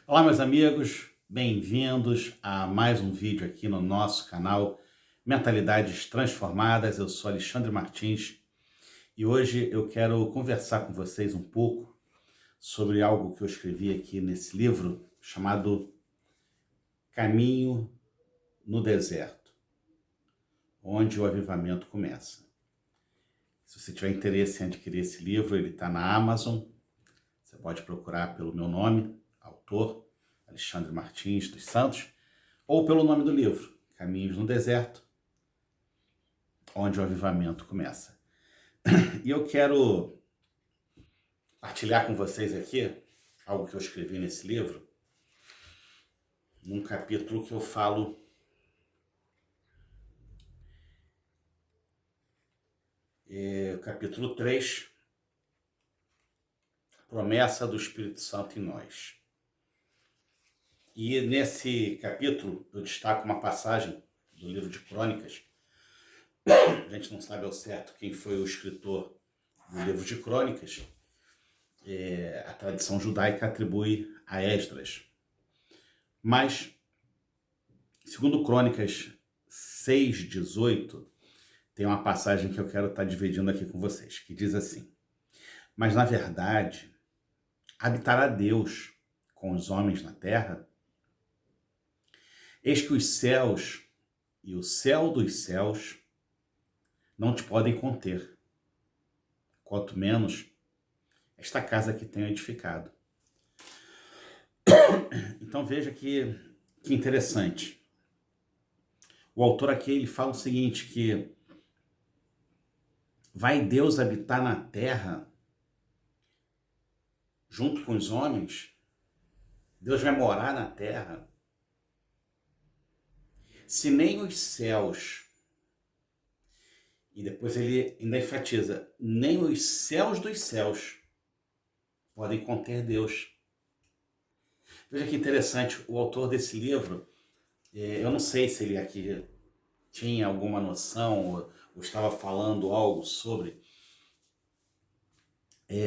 Olá, meus amigos, bem-vindos a mais um vídeo aqui no nosso canal Mentalidades Transformadas. Eu sou Alexandre Martins e hoje eu quero conversar com vocês um pouco sobre algo que eu escrevi aqui nesse livro chamado Caminho no Deserto, onde o avivamento começa. Se você tiver interesse em adquirir esse livro, ele está na Amazon. Você pode procurar pelo meu nome, autor, Alexandre Martins dos Santos, ou pelo nome do livro, Caminhos no Deserto, onde o avivamento começa. E eu quero partilhar com vocês aqui algo que eu escrevi nesse livro, num capítulo que eu falo capítulo 3, Promessa do Espírito Santo em nós. E nesse capítulo eu destaco uma passagem do livro de Crônicas. A gente não sabe ao certo quem foi o escritor do livro de Crônicas. A tradição judaica atribui a Esdras. Mas, segundo Crônicas 6:18, tem uma passagem que eu quero estar dividindo aqui com vocês, que diz assim: mas na verdade, habitará Deus com os homens na terra? Eis que os céus e o céu dos céus não te podem conter, quanto menos esta casa que tenho edificado. Então veja que interessante. O autor aqui ele fala o seguinte, que vai Deus habitar na terra junto com os homens? Deus vai morar na terra? Se nem os céus, e depois ele ainda enfatiza, nem os céus dos céus podem conter Deus. Veja que interessante, o autor desse livro, eu não sei se ele aqui tinha alguma noção ou estava falando algo sobre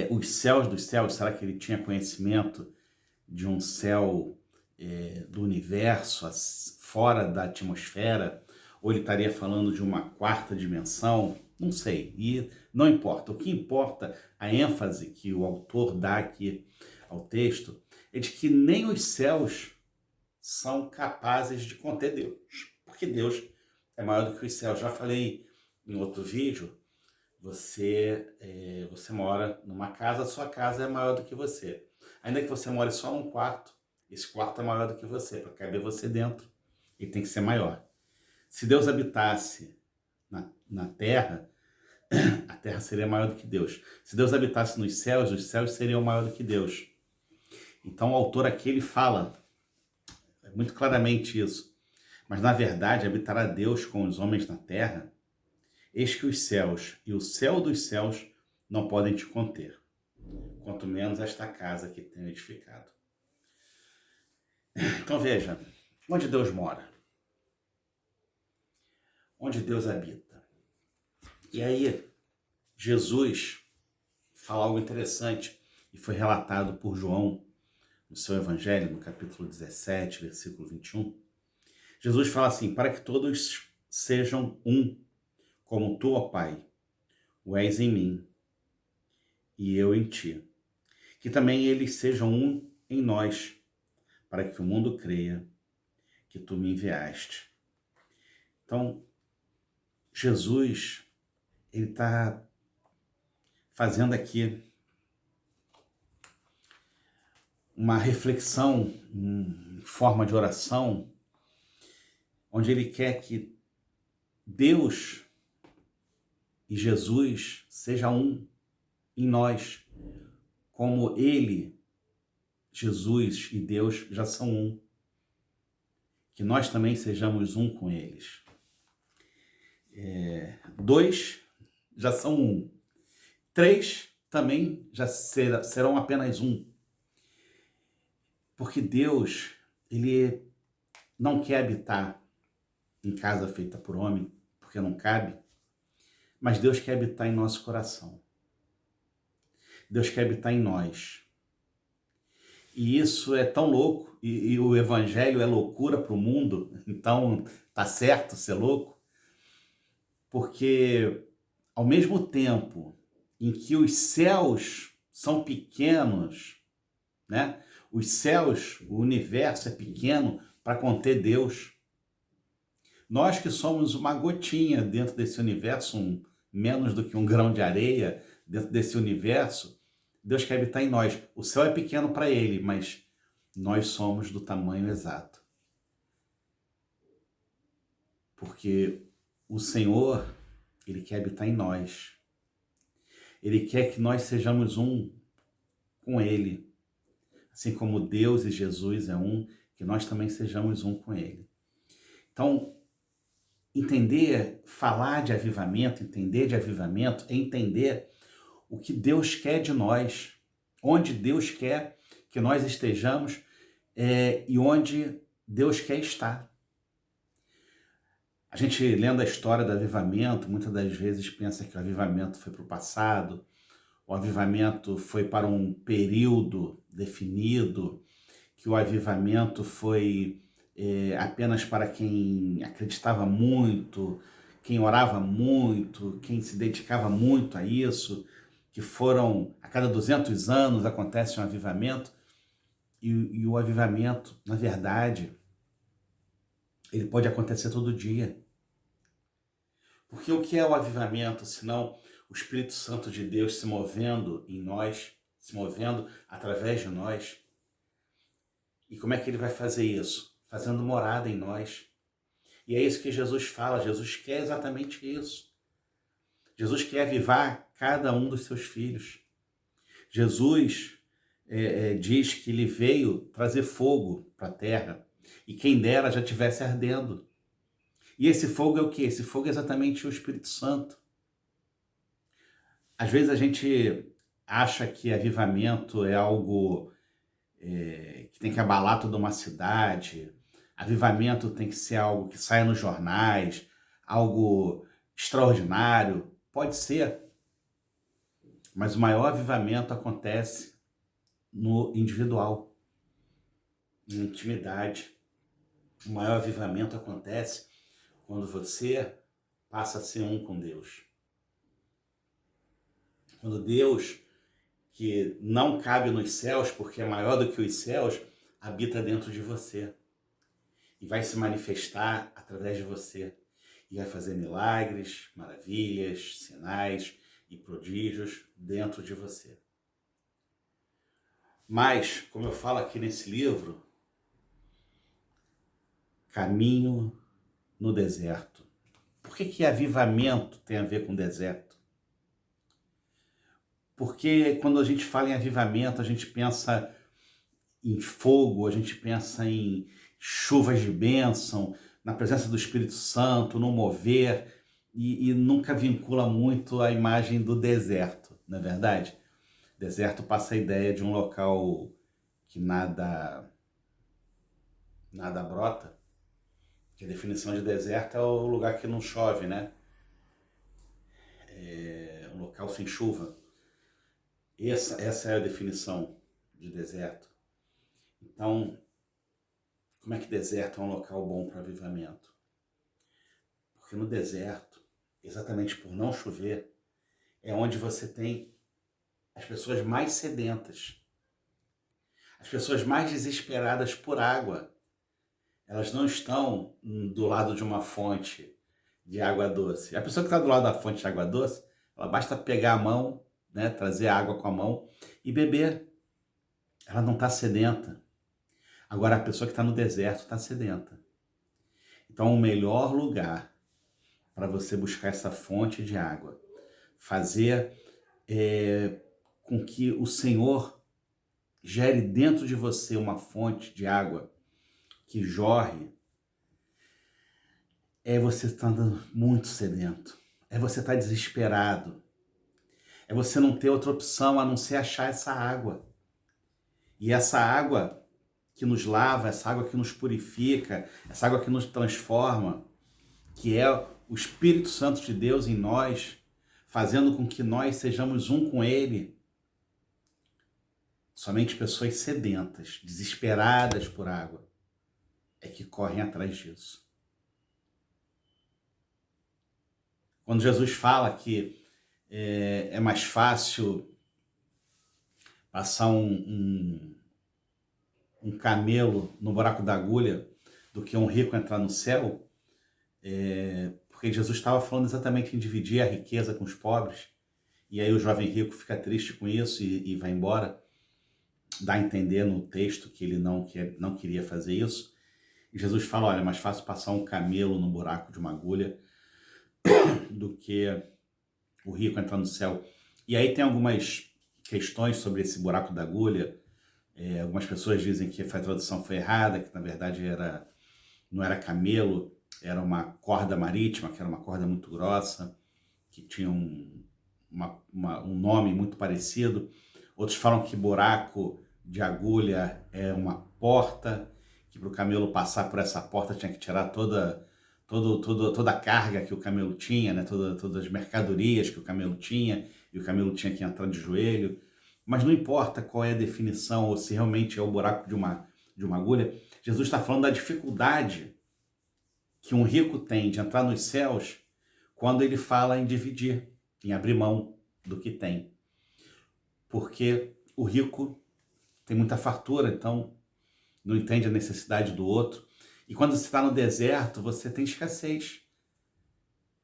os céus dos céus. Será que ele tinha conhecimento de um céu do universo, fora da atmosfera? Ou ele estaria falando de uma quarta dimensão? Não sei, e não importa. O que importa, a ênfase que o autor dá aqui ao texto, é de que nem os céus são capazes de conter Deus, porque Deus é maior do que os céus. Já falei em outro vídeo, você mora numa casa, a sua casa é maior do que você. Ainda que você more só num quarto, esse quarto é maior do que você, para caber você dentro, e tem que ser maior. Se Deus habitasse na terra, a terra seria maior do que Deus. Se Deus habitasse nos céus, os céus seriam maior do que Deus. Então o autor aqui ele fala muito claramente isso. Mas na verdade habitará Deus com os homens na terra. Eis que os céus e o céu dos céus não podem te conter, quanto menos esta casa que tenho edificado. Então veja, onde Deus mora? Onde Deus habita? E aí, Jesus fala algo interessante, e foi relatado por João no seu Evangelho, no capítulo 17, versículo 21. Jesus fala assim: para que todos sejam um, como tu, ó Pai, o és em mim e eu em ti. Que também eles sejam um em nós, para que o mundo creia que tu me enviaste. Então, Jesus, ele está fazendo aqui uma reflexão em forma de oração, onde ele quer que Deus e Jesus seja um em nós, como ele, Jesus e Deus já são um. Que nós também sejamos um com eles. Dois já são um. Três também já serão apenas um. Porque Deus, ele não quer habitar em casa feita por homem, porque não cabe, mas Deus quer habitar em nosso coração. Deus quer habitar em nós. E isso é tão louco, e o evangelho é loucura para o mundo, então tá certo ser louco, porque ao mesmo tempo em que os céus são pequenos, né? Os céus, o universo é pequeno para conter Deus. Nós que somos uma gotinha dentro desse universo, menos do que um grão de areia dentro desse universo, Deus quer habitar em nós. O céu é pequeno para ele, mas nós somos do tamanho exato. Porque o Senhor, ele quer habitar em nós. Ele quer que nós sejamos um com ele. Assim como Deus e Jesus é um, que nós também sejamos um com ele. Então, entender, falar de avivamento, entender de avivamento é entender o que Deus quer de nós, onde Deus quer que nós estejamos e onde Deus quer estar. A gente, lendo a história do avivamento, muitas das vezes pensa que o avivamento foi para o passado, o avivamento foi para um período definido, que o avivamento foi apenas para quem acreditava muito, quem orava muito, quem se dedicava muito a isso, que foram, a cada 200 anos acontece um avivamento, e o avivamento, na verdade, ele pode acontecer todo dia. Porque o que é o avivamento, senão o Espírito Santo de Deus se movendo em nós, se movendo através de nós? E como é que ele vai fazer isso? Fazendo morada em nós. E é isso que Jesus fala, Jesus quer exatamente isso. Jesus quer avivar cada um dos seus filhos. Jesus diz que ele veio trazer fogo para a terra, e quem dera já estivesse ardendo. E esse fogo é o quê? Esse fogo é exatamente o Espírito Santo. Às vezes a gente acha que avivamento é algo que tem que abalar toda uma cidade. Avivamento tem que ser algo que saia nos jornais, algo extraordinário. Pode ser, mas o maior avivamento acontece no individual, na intimidade. O maior avivamento acontece quando você passa a ser um com Deus. Quando Deus, que não cabe nos céus, porque é maior do que os céus, habita dentro de você. E vai se manifestar através de você. E vai fazer milagres, maravilhas, sinais e prodígios dentro de você. Mas, como eu falo aqui nesse livro, caminho no deserto. Por que avivamento tem a ver com deserto? Porque quando a gente fala em avivamento, a gente pensa em fogo, a gente pensa em chuvas de bênção, na presença do Espírito Santo, no mover, e nunca vincula muito a imagem do deserto, não é verdade? Deserto passa a ideia de um local que nada brota, que a definição de deserto é o lugar que não chove, né? É um local sem chuva. Essa é a definição de deserto. Então, como é que deserto é um local bom para avivamento? Porque no deserto, exatamente por não chover, é onde você tem as pessoas mais sedentas, as pessoas mais desesperadas por água. Elas não estão do lado de uma fonte de água doce. A pessoa que está do lado da fonte de água doce, ela basta pegar a mão, né, trazer água com a mão e beber. Ela não está sedenta. Agora, a pessoa que está no deserto está sedenta. Então, o melhor lugar para você buscar essa fonte de água, fazer com que o Senhor gere dentro de você uma fonte de água que jorre, é você estar muito sedento, é você estar desesperado, é você não ter outra opção a não ser achar essa água. E essa água que nos lava, essa água que nos purifica, essa água que nos transforma, que é o Espírito Santo de Deus em nós, fazendo com que nós sejamos um com Ele. Somente pessoas sedentas, desesperadas por água, é que correm atrás disso. Quando Jesus fala que é mais fácil passar um camelo no buraco da agulha do que um rico entrar no céu, porque Jesus estava falando exatamente em dividir a riqueza com os pobres, e aí o jovem rico fica triste com isso e vai embora, dá a entender no texto que ele não queria fazer isso, e Jesus fala, olha, é mais fácil passar um camelo no buraco de uma agulha do que o rico entrar no céu. E aí tem algumas questões sobre esse buraco da agulha. Algumas pessoas dizem que a tradução foi errada, que na verdade não era camelo, era uma corda marítima, que era uma corda muito grossa, que tinha um nome muito parecido. Outros falam que buraco de agulha é uma porta, que para o camelo passar por essa porta tinha que tirar toda a carga que o camelo tinha, né? Todas as mercadorias que o camelo tinha, e o camelo tinha que entrar de joelho. Mas não importa qual é a definição, ou se realmente é o buraco de uma agulha, Jesus está falando da dificuldade que um rico tem de entrar nos céus quando ele fala em dividir, em abrir mão do que tem. Porque o rico tem muita fartura, então não entende a necessidade do outro. E quando você está no deserto, você tem escassez.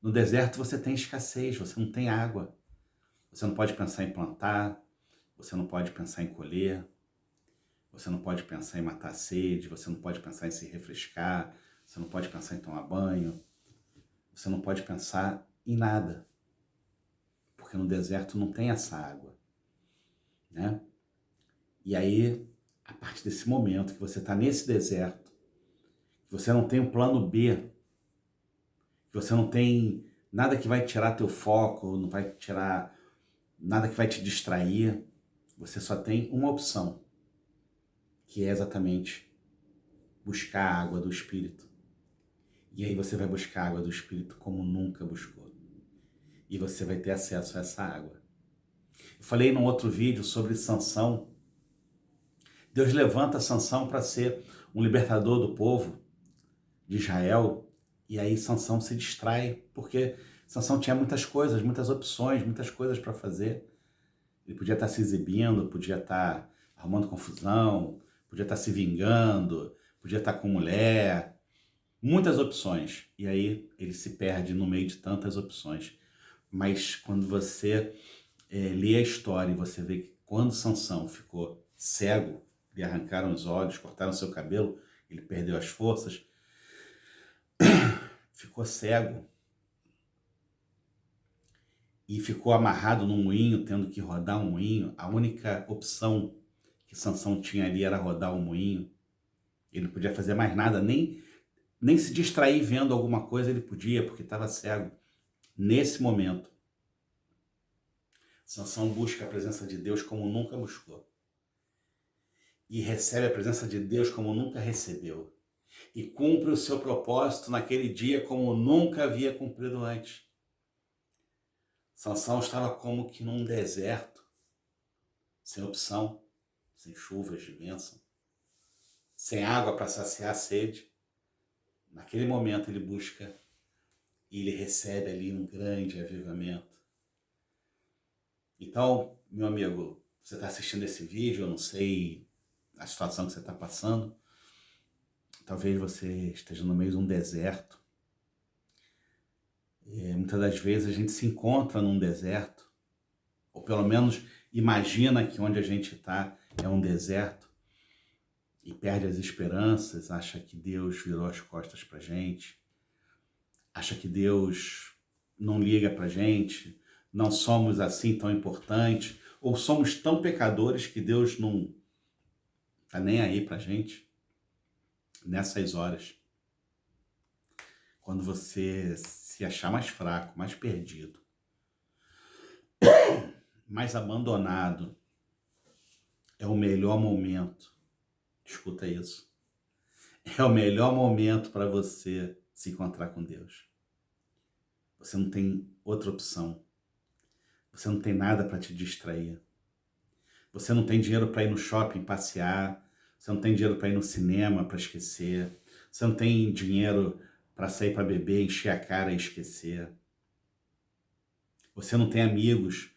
No deserto você tem escassez, você não tem água. Você não pode pensar em plantar, você não pode pensar em colher, você não pode pensar em matar a sede, você não pode pensar em se refrescar, você não pode pensar em tomar banho, você não pode pensar em nada. Porque no deserto não tem essa água, né? E aí, a partir desse momento que você está nesse deserto, que você não tem um plano B, que você não tem nada que vai tirar teu foco, não vai tirar nada que vai te distrair, você só tem uma opção, que é exatamente buscar a água do Espírito. E aí você vai buscar a água do Espírito como nunca buscou. E você vai ter acesso a essa água. Eu falei num outro vídeo sobre Sansão. Deus levanta Sansão para ser um libertador do povo de Israel, e aí Sansão se distrai, porque Sansão tinha muitas coisas, muitas opções, muitas coisas para fazer. Ele podia estar se exibindo, podia estar arrumando confusão, podia estar se vingando, podia estar com mulher, muitas opções. E aí ele se perde no meio de tantas opções. Mas quando você lê a história e você vê que quando Sansão ficou cego, lhe arrancaram os olhos, cortaram seu cabelo, ele perdeu as forças, ficou cego e ficou amarrado num moinho, tendo que rodar um moinho. A única opção que Sansão tinha ali era rodar um moinho. Ele não podia fazer mais nada, nem se distrair vendo alguma coisa ele podia, porque estava cego. Nesse momento, Sansão busca a presença de Deus como nunca buscou. E recebe a presença de Deus como nunca recebeu. E cumpre o seu propósito naquele dia como nunca havia cumprido antes. Sansão estava como que num deserto, sem opção, sem chuvas de bênção, sem água para saciar a sede. Naquele momento ele busca e ele recebe ali um grande avivamento. Então, meu amigo, você está assistindo esse vídeo, eu não sei a situação que você está passando, talvez você esteja no meio de um deserto. Muitas das vezes a gente se encontra num deserto, ou pelo menos imagina que onde a gente está é um deserto, e perde as esperanças, acha que Deus virou as costas para a gente, acha que Deus não liga para a gente, não somos assim tão importantes, ou somos tão pecadores que Deus não está nem aí para a gente. Nessas horas, quando você se achar mais fraco, mais perdido, mais abandonado, é o melhor momento. Escuta isso. É o melhor momento para você se encontrar com Deus. Você não tem outra opção. Você não tem nada para te distrair. Você não tem dinheiro para ir no shopping passear, você não tem dinheiro para ir no cinema para esquecer, você não tem dinheiro para sair para beber, encher a cara e esquecer. Você não tem amigos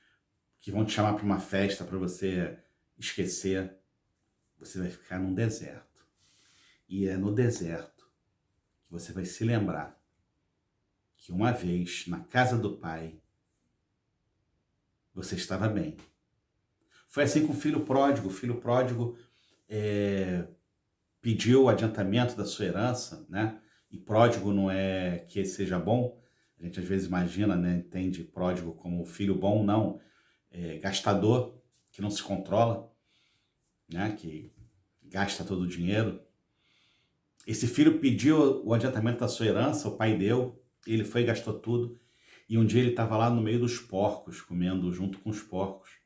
que vão te chamar para uma festa para você esquecer. Você vai ficar num deserto. E é no deserto que você vai se lembrar que uma vez, na casa do Pai, você estava bem. Foi assim com o filho pródigo. O filho pródigo pediu o adiantamento da sua herança, né? E pródigo não é que seja bom. A gente às vezes imagina, né? Entende pródigo como filho bom, não. É gastador, que não se controla, né? Que gasta todo o dinheiro. Esse filho pediu o adiantamento da sua herança, o pai deu, ele foi e gastou tudo. E um dia ele estava lá no meio dos porcos, comendo junto com os porcos.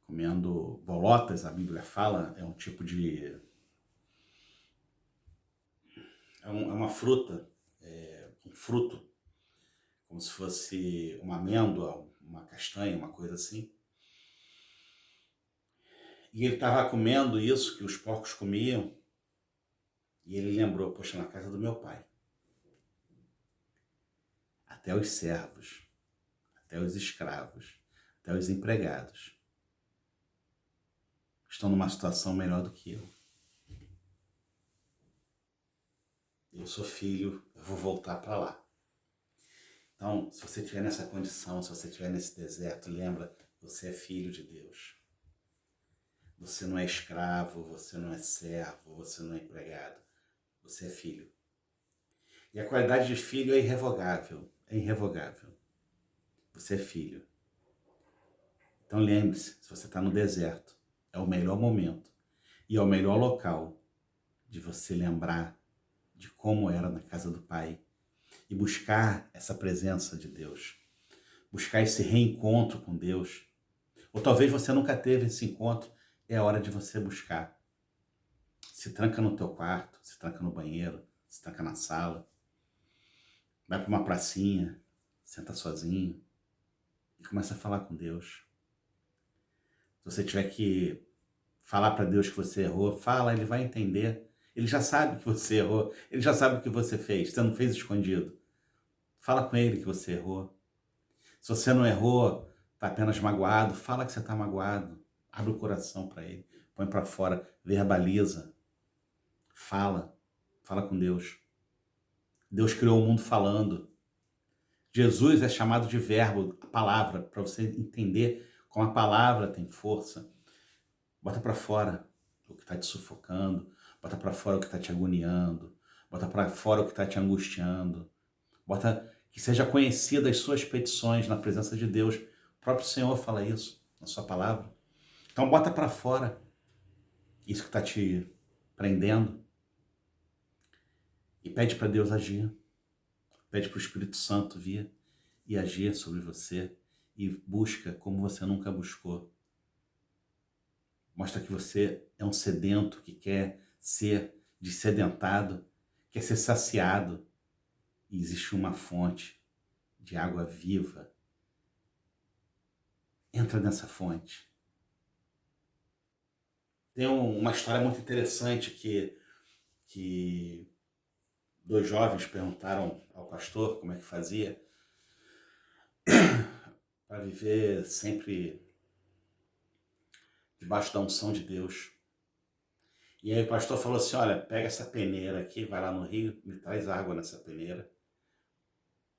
Comendo bolotas, a Bíblia fala, é um tipo de... É uma fruta, um fruto, como se fosse uma amêndoa, uma castanha, uma coisa assim. E ele estava comendo isso que os porcos comiam, e ele lembrou, poxa, na casa do meu pai, até os servos, até os escravos, até os empregados estão numa situação melhor do que eu. Eu sou filho, eu vou voltar para lá. Então, se você estiver nessa condição, se você estiver nesse deserto, lembra, você é filho de Deus. Você não é escravo, você não é servo, você não é empregado. Você é filho. E a qualidade de filho é irrevogável. É irrevogável. Você é filho. Então lembre-se, se você está no deserto, é o melhor momento e é o melhor local de você lembrar de como era na casa do Pai e buscar essa presença de Deus. Buscar esse reencontro com Deus. Ou talvez você nunca teve esse encontro, é a hora de você buscar. Se tranca no teu quarto, se tranca no banheiro, se tranca na sala. Vai para uma pracinha, senta sozinho e começa a falar com Deus. Se você tiver que falar para Deus que você errou, fala, ele vai entender. Ele já sabe que você errou, ele já sabe o que você fez, você não fez escondido. Fala com ele que você errou. Se você não errou, está apenas magoado, fala que você está magoado. Abre o coração para ele, põe para fora, verbaliza. Fala com Deus. Deus criou o mundo falando. Jesus é chamado de verbo, a palavra, para você entender como a palavra tem força. Bota para fora o que está te sufocando, bota para fora o que está te agoniando, bota para fora o que está te angustiando. Bota que seja conhecida as suas petições na presença de Deus. O próprio Senhor fala isso na sua palavra. Então bota para fora isso que está te prendendo e pede para Deus agir. Pede para o Espírito Santo vir e agir sobre você e busca como você nunca buscou. Mostra que você é um sedento que quer ser dessedentado, quer ser saciado. E existe uma fonte de água viva. Entra nessa fonte. Tem uma história muito interessante que dois jovens perguntaram ao pastor como é que fazia para viver sempre debaixo da unção de Deus. E aí o pastor falou assim, olha, pega essa peneira aqui, vai lá no rio, me traz água nessa peneira.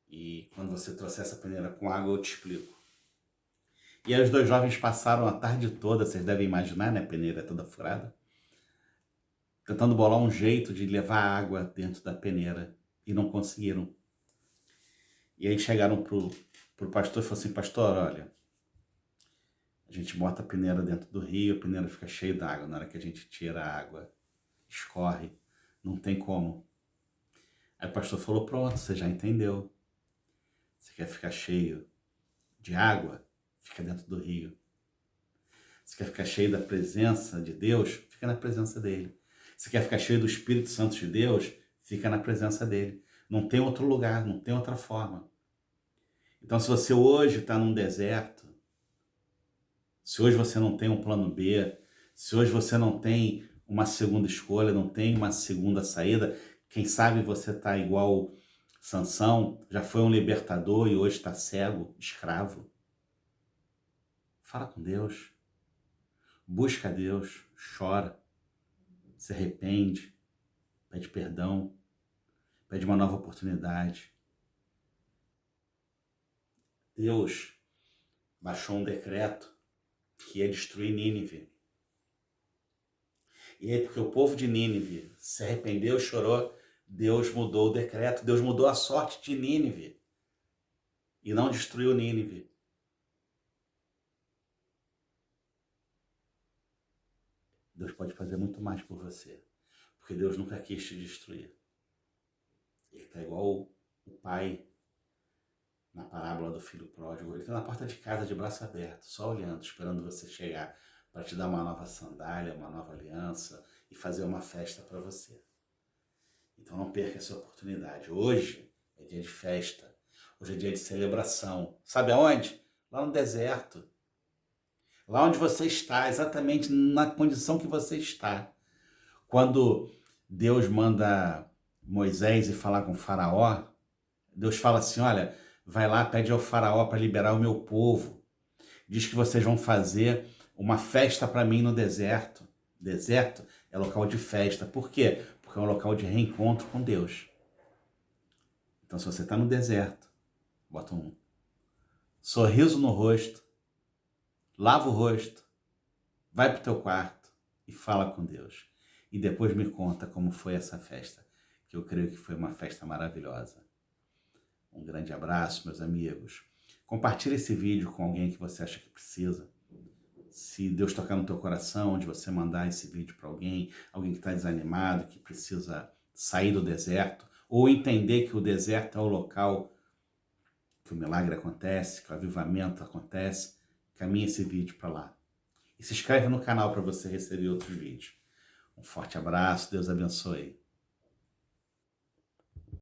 E quando você trouxer essa peneira com água, eu te explico. E aí os dois jovens passaram a tarde toda, vocês devem imaginar, né? A peneira toda furada. Tentando bolar um jeito de levar água dentro da peneira. E não conseguiram. E aí chegaram pro pastor e falaram assim, pastor, olha, a gente bota a peneira dentro do rio, a peneira fica cheia d'água. Na hora que a gente tira a água, escorre, não tem como. Aí o pastor falou, pronto, você já entendeu. Você quer ficar cheio de água? Fica dentro do rio. Você quer ficar cheio da presença de Deus? Fica na presença dele. Você quer ficar cheio do Espírito Santo de Deus? Fica na presença dele. Não tem outro lugar, não tem outra forma. Então, se você hoje está num deserto, se hoje você não tem um plano B, se hoje você não tem uma segunda escolha, não tem uma segunda saída, quem sabe você está igual Sansão, já foi um libertador e hoje está cego, escravo. Fala com Deus, busca a Deus, chora, se arrepende, pede perdão, pede uma nova oportunidade. Deus baixou um decreto que ia destruir Nínive. E aí, porque o povo de Nínive se arrependeu, chorou, Deus mudou o decreto, Deus mudou a sorte de Nínive e não destruiu Nínive. Deus pode fazer muito mais por você, porque Deus nunca quis te destruir. Ele está igual o pai na parábola do filho pródigo. Ele está na porta de casa de braço aberto, só olhando, esperando você chegar para te dar uma nova sandália, uma nova aliança e fazer uma festa para você. Então não perca essa oportunidade. Hoje é dia de festa, hoje é dia de celebração. Sabe aonde? Lá no deserto. Lá onde você está, exatamente na condição que você está. Quando Deus manda Moisés ir falar com o faraó, Deus fala assim, olha, vai lá, pede ao faraó para liberar o meu povo. Diz que vocês vão fazer uma festa para mim no deserto. Deserto é local de festa. Por quê? Porque é um local de reencontro com Deus. Então, se você está no deserto, bota um sorriso no rosto, lava o rosto, vai para o teu quarto e fala com Deus. E depois me conta como foi essa festa, que eu creio que foi uma festa maravilhosa. Um grande abraço, meus amigos. Compartilhe esse vídeo com alguém que você acha que precisa. Se Deus tocar no teu coração, onde você mandar esse vídeo para alguém que está desanimado, que precisa sair do deserto, ou entender que o deserto é o local que o milagre acontece, que o avivamento acontece, caminhe esse vídeo para lá. E se inscreve no canal para você receber outros vídeos. Um forte abraço, Deus abençoe.